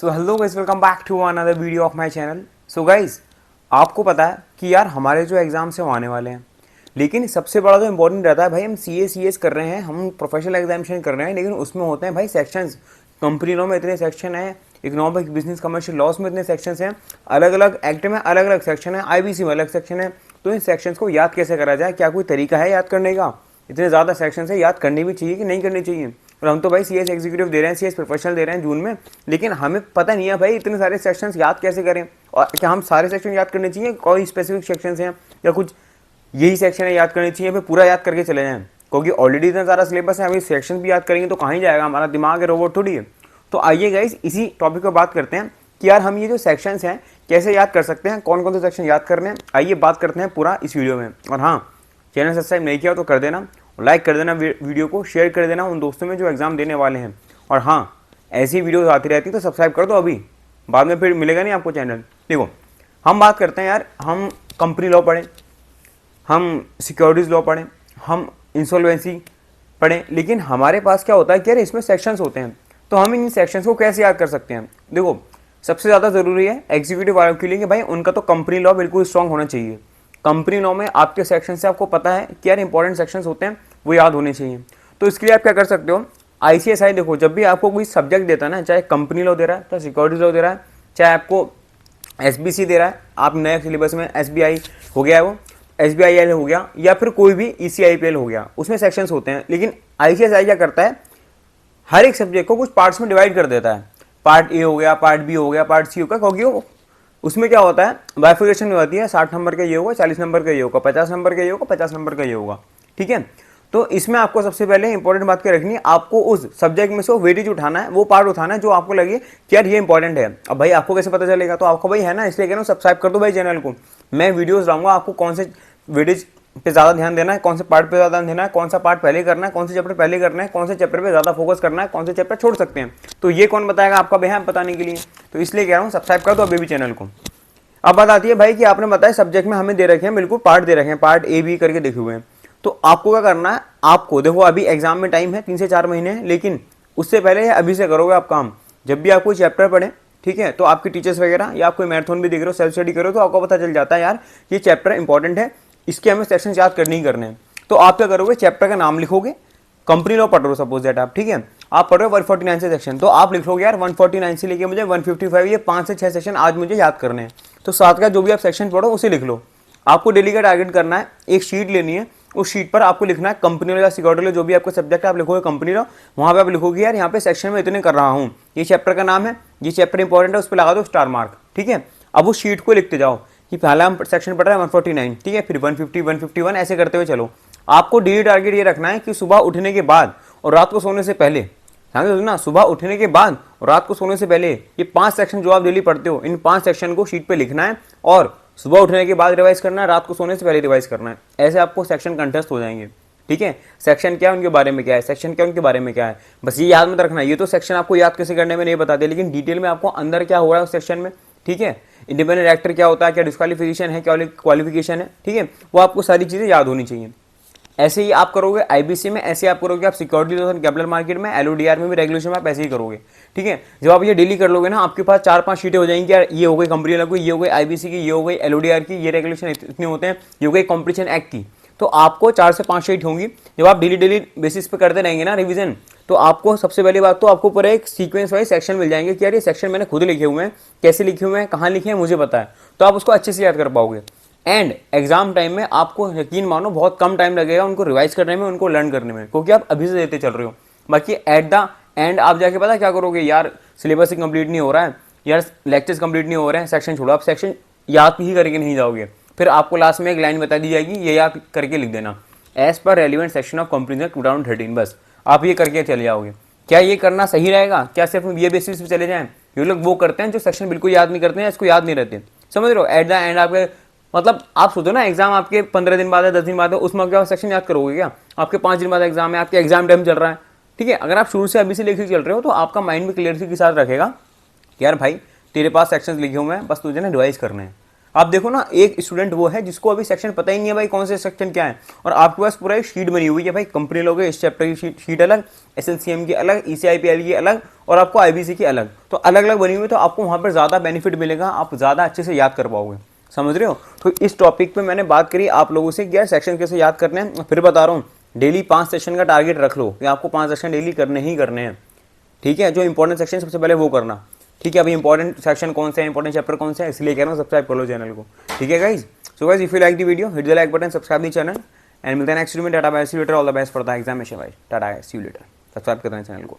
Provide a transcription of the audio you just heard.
So hello guys, welcome back to another video of my channel. So guys, आपको पता है कि यार हमारे जो एग्ज़ाम्स हैं वो आने वाले हैं, लेकिन सबसे बड़ा जो इंपॉर्टेंट रहता है भाई, हम सी एस कर रहे हैं, हम प्रोफेशनल एग्जामिनेशन कर रहे हैं, लेकिन उसमें होते हैं भाई सेक्शंस। कंपनी लॉ में इतने सेक्शन हैं, इकोनॉमिक बिजनेस कमर्शियल लॉस में इतने सेक्शंस हैं, अलग अलग एक्ट में अलग अलग सेक्शन है, आईबीसी में अलग सेक्शन है। तो इन सेक्शंस को याद कैसे करा जाए, क्या कोई तरीका है याद करने का? इतने ज़्यादा सेक्शन है, याद करनी भी चाहिए कि नहीं करनी चाहिए? और हम तो भाई सी एस एग्जीक्यूटिव दे रहे हैं, सी एस प्रोफेशनल दे रहे हैं जून में, लेकिन हमें पता नहीं है भाई इतने सारे सेक्शंस याद कैसे करें। और क्या हम सारे सेक्शन याद करने चाहिए, कोई स्पेसिफिक सेक्शंस हैं या कुछ यही सेक्शन है याद करनी चाहिए, फिर पूरा याद करके चले जाएं? क्योंकि ऑलरेडी इतना सारा सिलेबस है, अभी सेक्शन भी याद करेंगे तो कहाँ ही जाएगा, हमारा दिमाग है रोबोट थोड़ी है। तो आइए गाइस, इसी टॉपिक पर बात करते हैं कि यार हम ये जो सेक्शंस हैं कैसे याद कर सकते हैं, कौन कौन से सेक्शन याद करने हैं। आइए बात करते हैं पूरा इस वीडियो में। और हाँ, चैनल सब्सक्राइब नहीं किया तो कर देना, लाइक कर देना, वीडियो को शेयर कर देना उन दोस्तों में जो एग्जाम देने वाले हैं। और हाँ, ऐसी वीडियोस आती रहती तो सब्सक्राइब कर दो अभी, बाद में फिर मिलेगा नहीं आपको चैनल। देखो, हम बात करते हैं यार, हम कंपनी लॉ पढ़ें, हम सिक्योरिटीज़ लॉ पढ़ें, हम इंसॉल्वेंसी पढ़ें, लेकिन हमारे पास क्या होता है कि यार इसमें सेक्शंस होते हैं, तो हम इन सेक्शंस को कैसे याद कर सकते हैं? देखो, सबसे ज़्यादा ज़रूरी है एग्जीक्यूटिव वालों के लिए कि भाई उनका तो कंपनी लॉ बिल्कुल स्ट्रांग होना चाहिए। कंपनी लॉ में आपके सेक्शन से आपको पता है कि यार इंपॉर्टेंट सेक्शंस होते हैं, वो याद होने चाहिए। तो इसके लिए आप क्या कर सकते हो, आईसीएसआई देखो, जब भी आपको कोई सब्जेक्ट देता है ना, चाहे कंपनी लॉ दे रहा है, चाहे सिक्योरिटीज लॉ दे रहा है, चाहे आपको एसबीसी दे रहा है, आप नए सिलेबस में एसबीआई हो गया है, वो एसबीआईएल हो गया, या फिर कोई भी ईसीआईपीएल हो गया, उसमें सेक्शंस होते हैं। लेकिन आईसीएसआई क्या करता है, हर एक सब्जेक्ट को कुछ पार्ट्स में डिवाइड कर देता है। पार्ट ए हो गया, पार्ट बी हो गया, पार्ट सी हो गया, क्योंकि उसमें क्या होता है, बाइफिकेशन में होती है, 60 नंबर का ये होगा, 40 नंबर का ये होगा, 50 नंबर का ये होगा, 50 नंबर का ये होगा। ठीक है, तो इसमें आपको सबसे पहले इंपॉर्टेंट बात क्या रखनी है, आपको उस सब्जेक्ट में से वो वेटेज उठाना है, वो पार्ट उठाना है जो आपको लगे कि यार ये इंपॉर्टेंट है। अब भाई आपको कैसे पता चलेगा? तो आपको भाई है ना, इसलिए कह रहा हूँ सब्सक्राइब कर दो भाई चैनल को। मैं वीडियोस लाऊंगा, आपको कौन से वेटेज पे ज़्यादा ध्यान देना है, कौन से पार्ट पे ज़्यादा ध्यान देना है, कौन सा पार्ट पहले करना है, कौन से चैप्टर पहले करना है, कौन से चैप्टर पे ज़्यादा फोकस करना है, कौन से चैप्टर छोड़ सकते हैं। तो ये कौन बताएगा आपका भाई, हम बताने के लिए। तो इसलिए कह रहा हूँ सब्सक्राइब कर दो अभी भी चैनल को। अब बात आती है भाई कि आपने बताया सब्जेक्ट में हमें दे रखे हैं, बिल्कुल पार्ट दे रखे हैं, पार्ट ए बी करके देखे हुए हैं। तो आपको क्या करना है, आपको देखो अभी एग्जाम में टाइम है 3 से 4 महीने, लेकिन उससे पहले अभी से करोगे आप काम। जब भी आप कोई चैप्टर पढ़े, ठीक है, तो आपके टीचर्स वगैरह या आप कोई मैराथन भी देख रहे हो, सेल्फ स्टडी करो, तो आपको पता चल जाता है यार ये चैप्टर इंपॉर्टेंट है, इसके हमें सेक्शन याद करने ही करने हैं। तो आप क्या करोगे, चैप्टर का नाम लिखोगे, कंपनी लॉ पढ़ रहे हो सपोज दैट आप, ठीक है, आप पढ़ रहे हो 149 से सेक्शन, तो आप लिखोगे यार 149 से लेके मुझे 155, ये 5 से 6 सेक्शन आज मुझे याद करने हैं। तो साथ का जो भी आप सेक्शन पढ़ो उसे लिख लो। आपको डेली का टारगेट करना है, एक शीट लेनी है, उस शीट पर आपको लिखना है कंपनी लॉ या सिक्योरिटी लॉ, जो भी आपका सब्जेक्ट है आप लिखोगे कंपनी लॉ, वहाँ पे आप लिखोगे यार यहाँ पे सेक्शन में इतने कर रहा हूँ, ये चैप्टर का नाम है, ये चैप्टर इंपॉर्टेंट है, उस पर लगा दो स्टार मार्क। ठीक है, अब उस शीट को लिखते जाओ कि पहला हम सेक्शन पढ़ रहे हैं 149, ठीक है, फिर 150, 151 ऐसे करते हुए चलो। आपको डेली टारगेट ये रखना है कि सुबह उठने के बाद और रात को सोने से पहले, ना, सुबह उठने के बाद और रात को सोने से पहले ये 5 सेक्शन जो आप डेली पढ़ते हो, इन 5 सेक्शन को शीट पे लिखना है और सुबह उठने के बाद रिवाइज करना है, रात को सोने से पहले रिवाइज करना है। ऐसे आपको सेक्शन कंटेस्ट हो जाएंगे। ठीक है, सेक्शन क्या है उनके बारे में क्या है, सेक्शन क्या उनके बारे में क्या है, बस ये याद मत रखना। ये तो सेक्शन आपको याद कैसे करने में नहीं बताते, लेकिन डिटेल में आपको अंदर क्या हो रहा है उस सेक्शन में। ठीक है, इंडिपेंडेंट एक्टर क्या होता है, क्या डिस्क्वालिफिकेशन है, क्या क्वालिफिकेशन है, ठीक है, वो आपको सारी चीज़ें याद होनी चाहिए। ऐसे ही आप करोगे आईबीसी में, ऐसे आप करोगे आप सिक्योरिटी लॉ कैपिटल मार्केट में, एलओडीआर में भी, रेगुलेशन में आप ऐसे ही करोगे। ठीक है, जब आप ये डेली कर लोगे ना, आपके पास 4-5 शीटें हो जाएंगी यार, ये हो गई कंपनी लॉ की, ये हो गई आईबीसी की, ये हो गई एलओडीआर की, ये रेगुलेशन इतने होते हैं, ये हो गई कॉम्पिटिशन एक्ट की। तो आपको 4 से 5 शीट होंगी। जब आप डेली बेसिस पे करते रहेंगे ना रिवीजन, तो आपको सबसे पहली बात तो आपको पूरा एक सीक्वेंस वाइज सेक्शन मिल जाएंगे कि यार ये सेक्शन मैंने खुद लिखे हुए हैं, कैसे लिखे हुए हैं, कहाँ लिखे हैं, मुझे पता है, तो आप उसको अच्छे से याद कर पाओगे। एंड एग्जाम टाइम में आपको यकीन मानो बहुत कम टाइम लगेगा उनको रिवाइज करने में, उनको लर्न करने में, क्योंकि आप अभी से देते चल रहे हो। बाकी एट द एंड आप जाके पता क्या करोगे, यार सिलेबस ही कंप्लीट नहीं हो रहा है, यार लेक्चर्स कंप्लीट नहीं हो रहे हैं, सेक्शन छोड़ो, आप सेक्शन याद ही करके नहीं जाओगे। फिर आपको लास्ट में एक लाइन बता दी जाएगी, ये याद करके लिख देना, as per relevant section of company 2013, बस आप ये करके चले जाओगे। क्या ये करना सही रहेगा? क्या सिर्फ ये बेसिस पे चले जाएं? ये लोग वो करते हैं जो सेक्शन बिल्कुल याद नहीं करते हैं, इसको याद नहीं रहते, समझ रहे हो? एट द एंड आपके मतलब आप सोचो ना, एग्जाम आपके 15 दिन बाद है, 10 दिन बाद है, उसमें क्या सेक्शन याद करोगे क्या? आपके 5 दिन बाद एग्जाम है, आपके एग्जाम टाइम चल रहा है। ठीक है, अगर आप शुरू से अभी से लेके चल रहे हो तो आपका माइंड में क्लियरिटी के साथ रखेगा कि यार भाई तेरे पास सेक्शंस लिखे हुए हैं, बस तुझे ना रिवाइज करने हैं। आप देखो ना, एक स्टूडेंट वो है जिसको अभी सेक्शन पता ही नहीं है भाई कौन से सेक्शन क्या है, और आपके पास पूरा एक शीट बनी हुई है भाई, कंपनी लोगे इस चैप्टर की शीट अलग, एसएनसीएम की अलग, ईसीआईपीएल की अलग, और आपको आईबीसी की अलग, तो अलग अलग बनी हुई है, तो आपको वहां पर ज्यादा बेनिफिट मिलेगा, आप ज्यादा अच्छे से याद कर पाओगे। समझ रहे हो? तो इस टॉपिक पे मैंने बात करी आप लोगों से कि यार सेक्शन कैसे याद करने हैं। फिर बता रहा हूँ, डेली 5 सेशन का टारगेट रख लो कि आपको 5 सेशन डेली करने ही करने हैं। ठीक है, जो इंपॉर्टेंट सेक्शन सबसे पहले वो करना। ठीक है, अभी इंपॉर्टेंट सेक्शन कौन से है, इंपॉर्टेंट चैप्टर कौन से है, इसलिए कह रहा हूँ सब्सक्राइब कर लो चैनल को। ठीक है guys, so guys if you like the video hit the like button, subscribe the channel, and मिलते हैं नेक्स्ट वीडियो में। Tata bye, see you later, all the best for the examination भाई, tata see you later, subscribe कर दें channel को।